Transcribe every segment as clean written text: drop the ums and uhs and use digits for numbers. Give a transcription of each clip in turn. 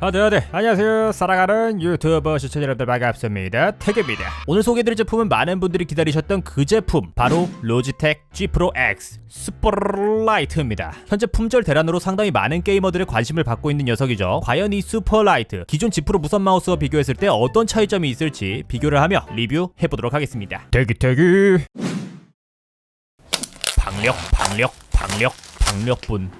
안녕하세요. 사랑하는 유튜버 시청자 여러분들 반갑습니다. 태그입니다. 오늘 소개해드릴 제품은 많은 분들이 기다리셨던 그 제품, 바로 로지텍 G 프로 X 슈퍼라이트입니다. 현재 품절 대란으로 상당히 많은 게이머들의 관심을 받고 있는 녀석이죠. 과연 이 슈퍼라이트, 기존 G 프로 무선 마우스와 비교했을 때 어떤 차이점이 있을지 비교를 하며 리뷰해보도록 하겠습니다. 태그 박력분.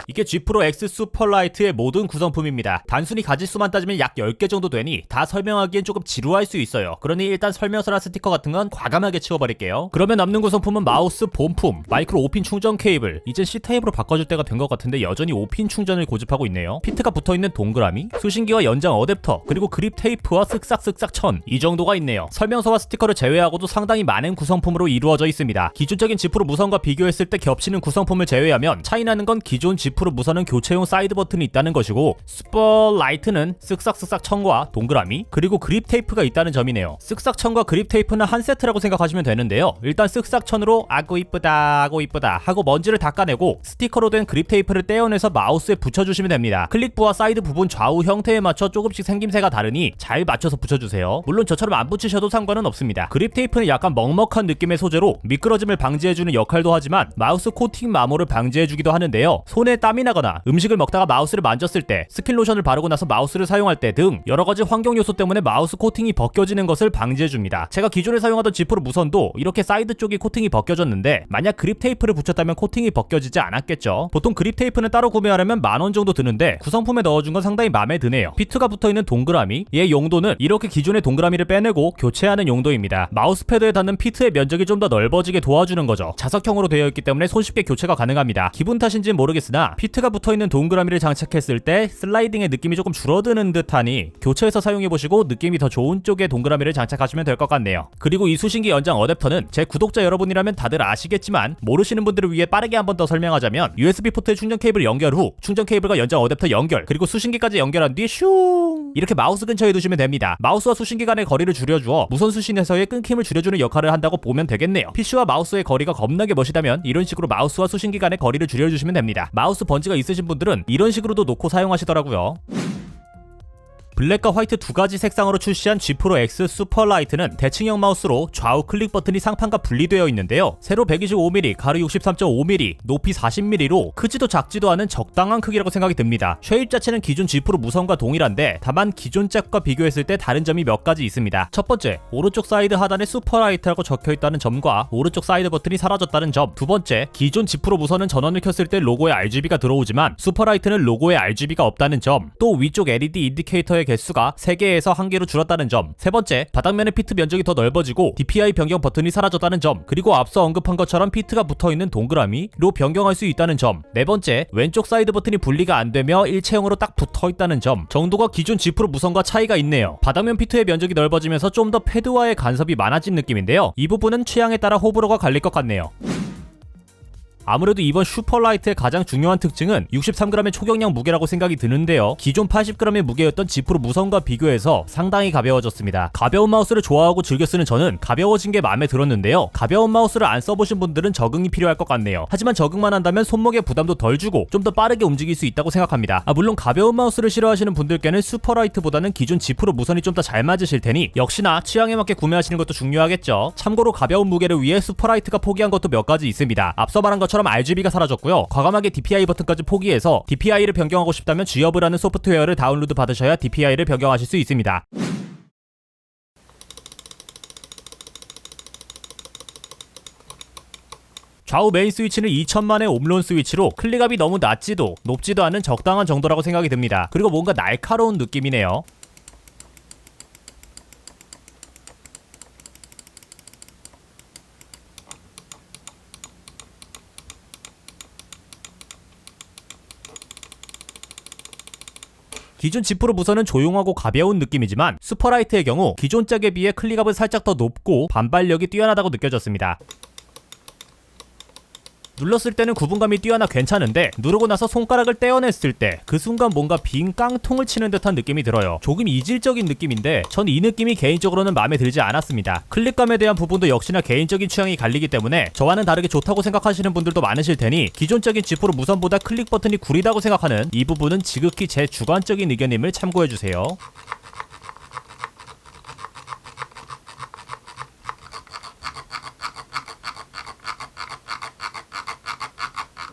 이게 G 프로 X 슈퍼라이트의 모든 구성품입니다. 단순히 가짓수만 따지면 약 10개 정도 되니 다 설명하기엔 조금 지루할 수 있어요. 그러니 일단 설명서나 스티커 같은 건 과감하게 치워버릴게요. 그러면 남는 구성품은 마우스 본품, 마이크로 5핀 충전 케이블, 이젠 C타입으로 바꿔줄 때가 된 것 같은데 여전히 5핀 충전을 고집하고 있네요. 피트가 붙어있는 동그라미, 수신기와 연장 어댑터, 그리고 그립 테이프와 쓱싹쓱싹 천, 이 정도가 있네요. 설명서와 스티커를 제외하고도 상당히 많은 구성품으로 이루어져 있습니다. 기존적인 G 프로 무선과 비교했을 때 겹치는 구성품을 제외하면 차이나는 건 기존 G 프로 무선은 교체용 사이드 버튼이 있다는 것이고, 슈퍼라이트는 쓱싹쓱싹 천과 동그라미, 그리고 그립 테이프가 있다는 점이네요. 쓱싹 천과 그립 테이프는 한 세트라고 생각하시면 되는데요. 일단 쓱싹 천으로 아고 이쁘다 하고 먼지를 닦아내고 스티커로 된 그립 테이프를 떼어내서 마우스에 붙여주시면 됩니다. 클릭부와 사이드 부분 좌우 형태에 맞춰 조금씩 생김새가 다르니 잘 맞춰서 붙여주세요. 물론 저처럼 안 붙이셔도 상관은 없습니다. 그립 테이프는 약간 먹먹한 느낌의 소재로 미끄러짐을 방지해주는 역할도 하지만 마우스 코팅 마모를 방지해주기도 하는데요. 손에 땀이 나거나 음식을 먹다가 마우스를 만졌을 때, 스킨 로션을 바르고 나서 마우스를 사용할 때 등 여러가지 환경 요소 때문에 마우스 코팅이 벗겨지는 것을 방지해줍니다. 제가 기존에 사용하던 G 프로 무선도 이렇게 사이드 쪽이 코팅이 벗겨졌는데 만약 그립 테이프를 붙였다면 코팅이 벗겨지지 않았겠죠. 보통 그립 테이프는 따로 구매하려면 10,000원 정도 드는데 구성품에 넣어준 건 상당히 마음에 드네요. 피트가 붙어있는 동그라미, 얘 용도는 이렇게 기존의 동그라미를 빼내고 교체하는 용도입니다. 마우스패드에 닿는 피트의 면적이 좀 더 넓어지게 도와주는 거죠. 자석형으로 되어 있기 때문에 손쉽게 교체가 가능합니다. 기분 탓인지는 모르겠으나 피트가 붙어있는 동그라미를 장착했을 때 슬라이딩의 느낌이 조금 줄어드는 듯하니 교체해서 사용해보시고 느낌이 더 좋은 쪽에 동그라미를 장착하시면 될 것 같네요. 그리고 이 수신기 연장 어댑터는 제 구독자 여러분이라면 다들 아시겠지만 모르시는 분들을 위해 빠르게 한 번 더 설명하자면 USB 포트에 충전 케이블 연결 후 충전 케이블과 연장 어댑터 연결, 그리고 수신기까지 연결한 뒤 슝 이렇게 마우스 근처에 두시면 됩니다. 마우스와 수신기 간의 거리를 줄여주어 무선 수신에서의 끊김을 줄여주는 역할을 한다고 보면 되겠네요. PC와 마우스의 거리가 겁나게 멋이다면 이런 식으로 마우스와 수신기 간의 거리를 줄여주시면 됩니다. 마우스 번지가 있으신 분들은 이런 식으로도 놓고 사용하시더라고요. 블랙과 화이트 두 가지 색상으로 출시한 G 프로 X 슈퍼라이트는 대칭형 마우스로 좌우 클릭 버튼이 상판과 분리되어 있는데요. 세로 125mm, 가로 63.5mm, 높이 40mm로 크지도 작지도 않은 적당한 크기라고 생각이 듭니다. 쉐입 자체는 기존 G 프로 무선과 동일한데 다만 기존 짝과 비교했을 때 다른 점이 몇 가지 있습니다. 첫 번째, 오른쪽 사이드 하단에 슈퍼라이트라고 적혀있다는 점과 오른쪽 사이드 버튼이 사라졌다는 점. 두 번째, 기존 G 프로 무선은 전원을 켰을 때 로고에 RGB가 들어오지만 슈퍼라이트는 로고에 RGB가 없다는 점. 또 위쪽 LED 인디케이터의 개수가 3개에서 1개로 줄었다는 점. 세 번째, 바닥면의 피트 면적이 더 넓어지고 DPI 변경 버튼이 사라졌다는 점. 그리고 앞서 언급한 것처럼 피트가 붙어있는 동그라미로 변경할 수 있다는 점. 네 번째, 왼쪽 사이드 버튼이 분리가 안 되며 일체형으로 딱 붙어있다는 점. 정도가 기존 G 프로 무선과 차이가 있네요. 바닥면 피트의 면적이 넓어지면서 좀 더 패드와의 간섭이 많아진 느낌인데요. 이 부분은 취향에 따라 호불호가 갈릴 것 같네요. 아무래도 이번 슈퍼라이트의 가장 중요한 특징은 63g의 초경량 무게라고 생각이 드는데요. 기존 80g의 무게였던 G 프로 무선과 비교해서 상당히 가벼워졌습니다. 가벼운 마우스를 좋아하고 즐겨 쓰는 저는 가벼워진 게 마음에 들었는데요. 가벼운 마우스를 안 써보신 분들은 적응이 필요할 것 같네요. 하지만 적응만 한다면 손목에 부담도 덜 주고 좀 더 빠르게 움직일 수 있다고 생각합니다. 물론 가벼운 마우스를 싫어하시는 분들께는 슈퍼라이트보다는 기존 G 프로 무선이 좀 더 잘 맞으실 테니 역시나 취향에 맞게 구매하시는 것도 중요하겠죠. 참고로 가벼운 무게를 위해 슈퍼라이트가 포기한 것도 몇 가지 있습니다. 앞서 말한 것처럼 RGB가 사라졌고요. 과감하게 DPI 버튼까지 포기해서 DPI를 변경하고 싶다면 G허브라는 소프트웨어를 다운로드 받으셔야 DPI를 변경하실 수 있습니다. 좌우 메인 스위치는 2000만의 옴론 스위치로 클릭압이 너무 낮지도 높지도 않은 적당한 정도라고 생각이 듭니다. 그리고 뭔가 날카로운 느낌이네요. 기존 G 프로 무선은 조용하고 가벼운 느낌이지만 슈퍼라이트의 경우 기존 짝에 비해 클릭압은 살짝 더 높고 반발력이 뛰어나다고 느껴졌습니다. 눌렀을 때는 구분감이 뛰어나 괜찮은데 누르고 나서 손가락을 떼어냈을 때 그 순간 뭔가 빈 깡통을 치는 듯한 느낌이 들어요. 조금 이질적인 느낌인데 전 이 느낌이 개인적으로는 마음에 들지 않았습니다. 클릭감에 대한 부분도 역시나 개인적인 취향이 갈리기 때문에 저와는 다르게 좋다고 생각하시는 분들도 많으실 테니 기존적인 G 프로 무선보다 클릭 버튼이 구리다고 생각하는 이 부분은 지극히 제 주관적인 의견임을 참고해주세요.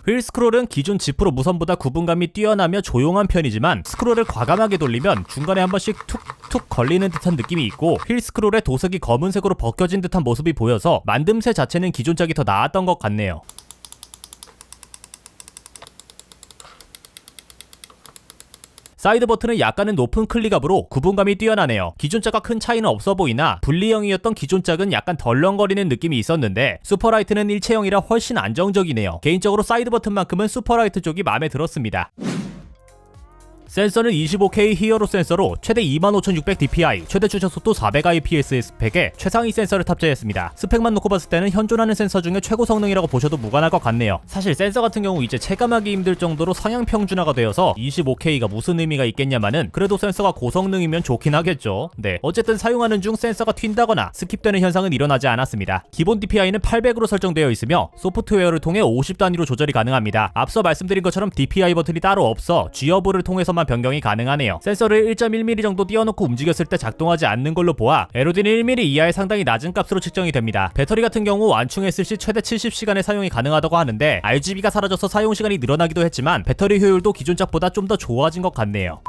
휠 스크롤은 기존 G 프로 무선보다 구분감이 뛰어나며 조용한 편이지만 스크롤을 과감하게 돌리면 중간에 한 번씩 툭툭 걸리는 듯한 느낌이 있고 휠 스크롤의 도색이 검은색으로 벗겨진 듯한 모습이 보여서 만듦새 자체는 기존 짝이 더 나았던 것 같네요. 사이드 버튼은 약간은 높은 클릭압으로 구분감이 뛰어나네요. 기존 짝과 큰 차이는 없어 보이나 분리형이었던 기존 짝은 약간 덜렁거리는 느낌이 있었는데 슈퍼라이트는 일체형이라 훨씬 안정적이네요. 개인적으로 사이드 버튼만큼은 슈퍼라이트 쪽이 마음에 들었습니다. 센서는 25K 히어로 센서로 최대 25600dpi, 최대 추적속도 400IPS 스펙에 최상위 센서를 탑재했습니다. 스펙만 놓고 봤을 때는 현존하는 센서 중에 최고 성능이라고 보셔도 무관할 것 같네요. 사실 센서 같은 경우 이제 체감하기 힘들 정도로 상향 평준화가 되어서 25K가 무슨 의미가 있겠냐마는 그래도 센서가 고성능이면 좋긴 하겠죠. 네, 어쨌든 사용하는 중 센서가 튄다거나 스킵되는 현상은 일어나지 않았습니다. 기본 DPI는 800으로 설정되어 있으며 소프트웨어를 통해 50단위로 조절이 가능합니다. 앞서 말씀드린 것처럼 DPI 버튼이 따로 없어 G허브를 통해서만 변경이 가능하네요. 센서를 1.1mm 정도 띄워놓고 움직였을 때 작동하지 않는 걸로 보아 LOD는 1mm 이하의 상당히 낮은 값으로 측정이 됩니다. 배터리 같은 경우 완충했을 시 최대 70시간의 사용이 가능하다고 하는데 RGB가 사라져서 사용시간이 늘어나기도 했지만 배터리 효율도 기존 짝보다 좀 더 좋아진 것 같네요.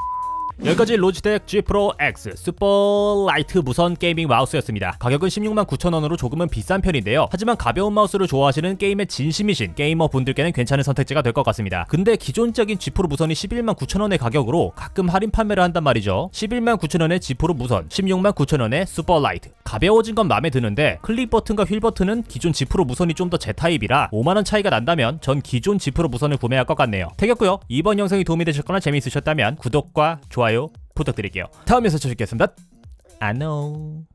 여기까지 로지텍 G 프로 X 슈퍼라이트 무선 게이밍 마우스였습니다. 가격은 169,000원으로 조금은 비싼 편인데요. 하지만 가벼운 마우스를 좋아하시는 게임에 진심이신 게이머 분들께는 괜찮은 선택지가 될 것 같습니다. 근데 기존적인 G 프로 무선이 119,000원의 가격으로 가끔 할인 판매를 한단 말이죠. 119,000원의 G 프로 무선, 169,000원의 슈퍼라이트. 가벼워진 건 마음에 드는데 클릭 버튼과 휠 버튼은 기존 G 프로 무선이 좀 더 제 타입이라 5만원 차이가 난다면 전 기존 G 프로 무선을 구매할 것 같네요. 태겼고요. 이번 영상이 도움이 되셨거나 재미있으셨다면 구독과 좋아요 부탁드릴게요. 다음 영상에서 뵙겠습니다. 안녕.